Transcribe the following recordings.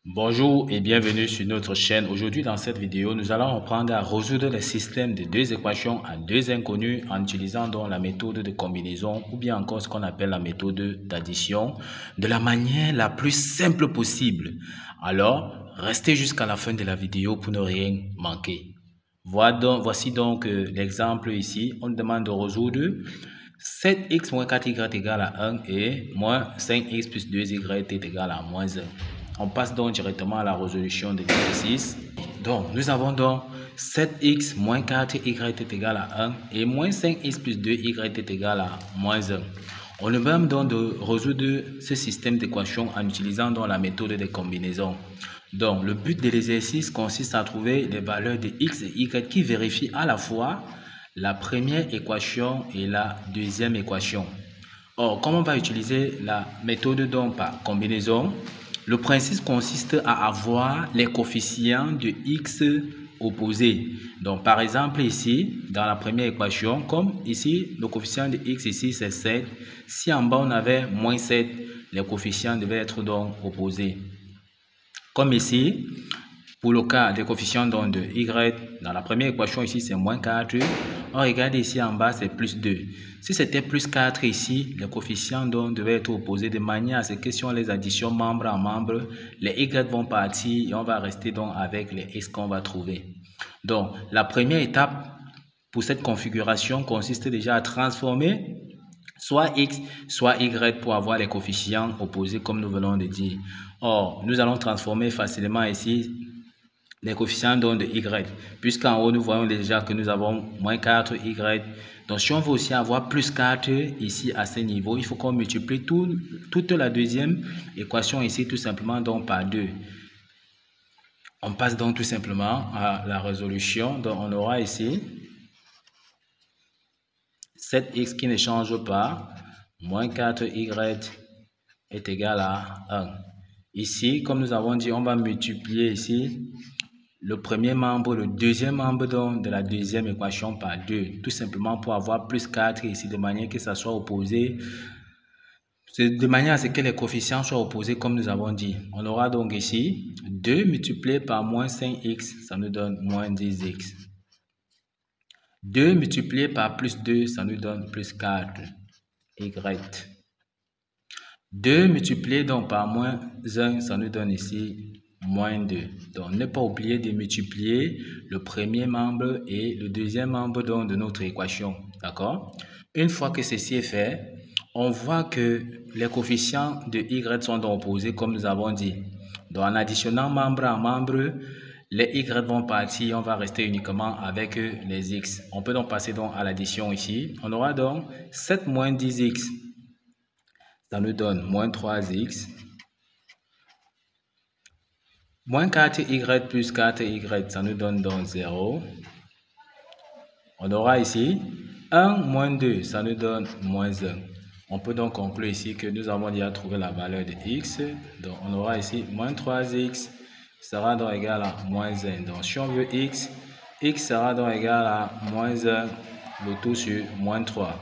Bonjour et bienvenue sur notre chaîne. Aujourd'hui dans cette vidéo, nous allons apprendre à résoudre les systèmes de deux équations à deux inconnus en utilisant donc la méthode de combinaison ou bien encore ce qu'on appelle la méthode d'addition de la manière la plus simple possible. Alors, restez jusqu'à la fin de la vidéo pour ne rien manquer. Voici donc l'exemple ici. On demande de résoudre 7x moins 4y égale à 1 et moins 5x plus 2y est égal à moins 1. On passe donc directement à la résolution de l'exercice. Donc, nous avons donc 7x moins 4y est égal à 1 et moins 5x plus 2y est égal à moins 1. On nous demande donc de résoudre ce système d'équations en utilisant donc la méthode de combinaison. Donc, le but de l'exercice consiste à trouver les valeurs de x et y qui vérifient à la fois la première équation et la deuxième équation. Or, comme on va utiliser la méthode donc par combinaison, le principe consiste à avoir les coefficients de x opposés. Donc, par exemple, ici, dans la première équation, comme ici, le coefficient de x ici, c'est 7. Si en bas, on avait moins 7, les coefficients devaient être donc opposés. Comme ici, pour le cas des coefficients donc de y, dans la première équation ici, c'est moins 4. On regarde ici en bas, c'est plus 2. Si c'était plus 4 ici, les coefficients donc devaient être opposés de manière à ce que si on les additionne membre en membre, les y vont partir et on va rester donc avec les x qu'on va trouver. Donc, la première étape pour cette configuration consiste déjà à transformer soit x, soit y pour avoir les coefficients opposés comme nous venons de dire. Or, nous allons transformer facilement ici les coefficients donc de y, puisqu'en haut, nous voyons déjà que nous avons moins 4y. Donc, si on veut aussi avoir plus 4 ici à ce niveau, il faut qu'on multiplie toute la deuxième équation ici tout simplement donc par 2. On passe donc tout simplement à la résolution. Donc, on aura ici 7x qui ne change pas, moins 4y est égal à 1. Ici, comme nous avons dit, on va multiplier ici le premier membre, le deuxième membre donc de la deuxième équation par 2, tout simplement pour avoir plus 4 ici, de manière que ça soit opposé, de manière à ce que les coefficients soient opposés comme nous avons dit. On aura donc ici 2 multiplié par moins 5x, ça nous donne moins 10x. 2 multiplié par plus 2, ça nous donne plus 4y. 2 multiplié donc par moins 1, ça nous donne ici moins 2. Donc, ne pas oublier de multiplier le premier membre et le deuxième membre donc, de notre équation. D'accord? Une fois que ceci est fait, on voit que les coefficients de y sont donc opposés comme nous avons dit. Donc, en additionnant membre à membre, les y vont partir, on va rester uniquement avec les x. On peut donc passer donc à l'addition ici. On aura donc 7 moins 10x. Ça nous donne moins 3x. Moins 4y plus 4y, ça nous donne donc 0. On aura ici 1 moins 2, ça nous donne moins 1. On peut donc conclure ici que nous avons déjà trouvé la valeur de x. Donc on aura ici moins 3x sera donc égal à moins 1. Donc si on veut x, x sera donc égal à moins 1, le tout sur moins 3.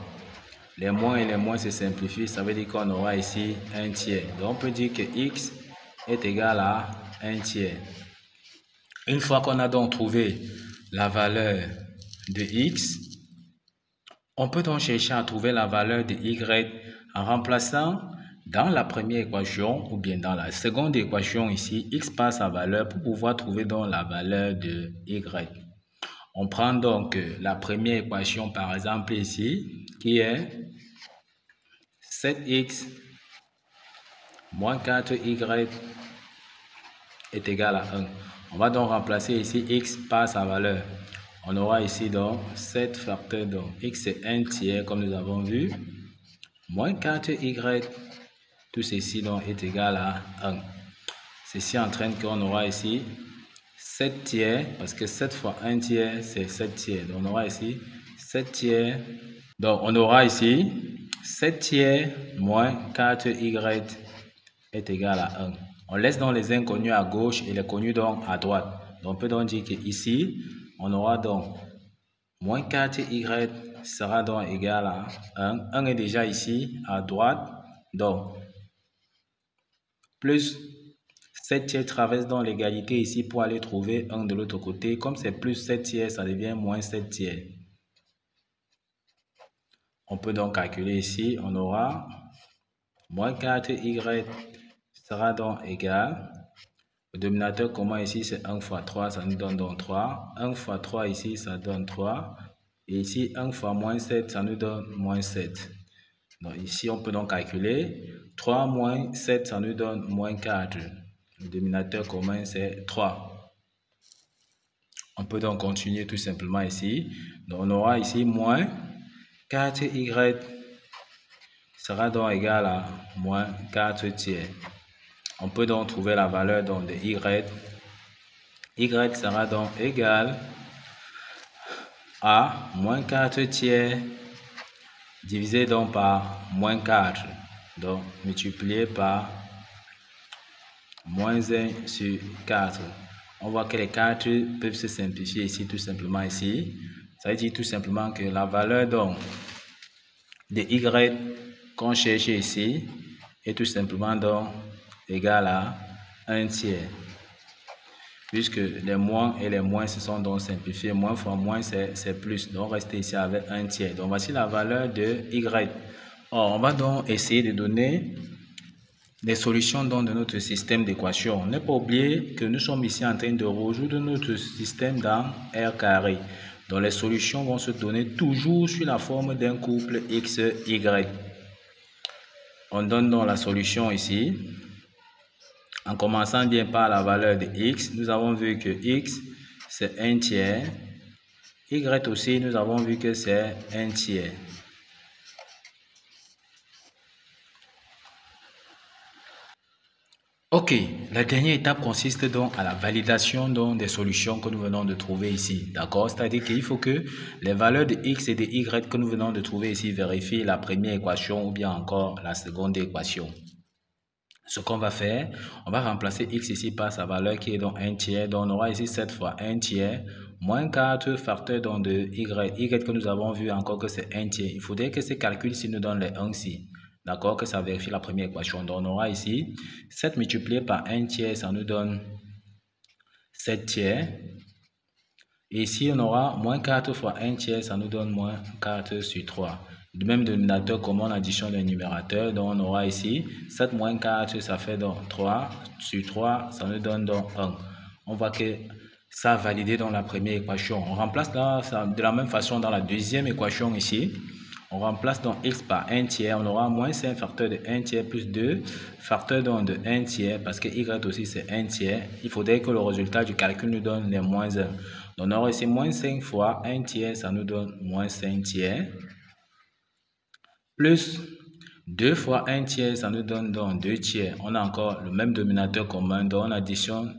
Les moins et les moins se simplifient, ça veut dire qu'on aura ici 1 tiers. Donc on peut dire que x est égal à 1 tiers. Une fois qu'on a donc trouvé la valeur de x, on peut donc chercher à trouver la valeur de y en remplaçant dans la première équation ou bien dans la seconde équation ici, x passe sa valeur pour pouvoir trouver donc la valeur de y. On prend donc la première équation par exemple ici qui est 7x moins 4y est égal à 1. On va donc remplacer ici x par sa valeur. On aura ici donc 7 facteurs, donc x c'est 1 tiers comme nous avons vu, moins 4y, tout ceci donc est égal à 1. Ceci entraîne qu'on aura ici 7 tiers, parce que 7 fois 1 tiers c'est 7 tiers. Donc on aura ici 7 tiers, donc on aura ici 7 tiers moins 4y est égal à 1. On laisse donc les inconnus à gauche et les connus donc à droite. Donc on peut donc dire qu'ici, on aura donc moins 4y sera donc égal à 1. 1 est déjà ici à droite. Donc, plus 7 tiers traverse dans l'égalité ici pour aller trouver 1 de l'autre côté. Comme c'est plus 7 tiers, ça devient moins 7 tiers. On peut donc calculer ici, on aura moins 4y sera donc égal. Le dénominateur commun ici, c'est 1 fois 3, ça nous donne donc 3. 1 fois 3 ici, ça donne 3. Et ici, 1 fois moins 7, ça nous donne moins 7. Donc ici, on peut donc calculer. 3 moins 7, ça nous donne moins 4. Le dénominateur commun, c'est 3. On peut donc continuer tout simplement ici. Donc on aura ici moins 4y sera donc égal à moins 4 tiers. On peut donc trouver la valeur donc de y. Y sera donc égal à moins 4 tiers divisé donc par moins 4. Donc multiplié par moins 1 sur 4. On voit que les 4 peuvent se simplifier ici tout simplement ici. Ça veut dire tout simplement que la valeur donc de y qu'on cherche ici est tout simplement donc égal à 1 tiers. Puisque les moins et les moins se sont donc simplifiés. Moins fois moins, c'est plus. Donc, restez ici avec 1 tiers. Donc, voici la valeur de y. Or, on va donc essayer de donner des solutions donc de notre système d'équation. Ne pas oublier que nous sommes ici en train de résoudre notre système dans R carré. Donc, les solutions vont se donner toujours sur la forme d'un couple x, y. On donne donc la solution ici. En commençant bien par la valeur de x, nous avons vu que x, c'est 1 tiers. Y aussi, nous avons vu que c'est 1 tiers. Ok, la dernière étape consiste donc à la validation donc des solutions que nous venons de trouver ici. D'accord? C'est-à-dire qu'il faut que les valeurs de x et de y que nous venons de trouver ici vérifient la première équation ou bien encore la seconde équation. Ce qu'on va faire, on va remplacer x ici par sa valeur qui est donc 1 tiers. Donc on aura ici 7 fois 1 tiers moins 4 facteurs donc de y. Y que nous avons vu encore que c'est 1 tiers. Il faudrait que ces calculs ici nous donnent les 1 ici. D'accord? Que ça vérifie la première équation. Donc on aura ici 7 multiplié par 1 tiers, ça nous donne 7 tiers. Et ici on aura moins 4 fois 1 tiers, ça nous donne moins 4 sur 3. Du même dénominateur commun, on additionne les numérateurs. Donc on aura ici 7 moins 4, ça fait donc 3 sur 3, ça nous donne donc 1. On voit que ça a validé dans la première équation. On remplace de la même façon dans la deuxième équation ici. On remplace donc x par 1 tiers. On aura moins 5 facteurs de 1 tiers plus 2 facteurs donc de 1 tiers parce que y aussi c'est 1 tiers. Il faudrait que le résultat du calcul nous donne les moins 1. Donc on aura ici moins 5 fois 1 tiers, ça nous donne moins 5 tiers. Plus 2 fois 1 tiers, ça nous donne donc 2 tiers. On a encore le même dénominateur commun, donc on additionne,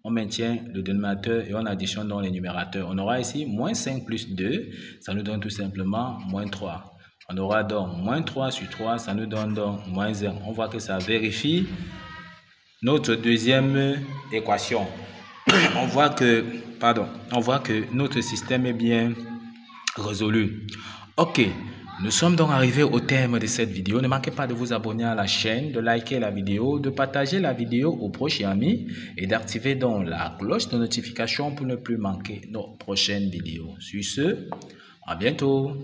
on maintient le dénominateur et on additionne donc les numérateurs. On aura ici moins 5 plus 2, ça nous donne tout simplement moins 3. On aura donc moins 3 sur 3, ça nous donne donc moins 1. On voit que ça vérifie notre deuxième équation. On voit que notre système est bien résolu. Ok. Nous sommes donc arrivés au terme de cette vidéo. Ne manquez pas de vous abonner à la chaîne, de liker la vidéo, de partager la vidéo aux proches et amis et d'activer donc la cloche de notification pour ne plus manquer nos prochaines vidéos. Sur ce, à bientôt.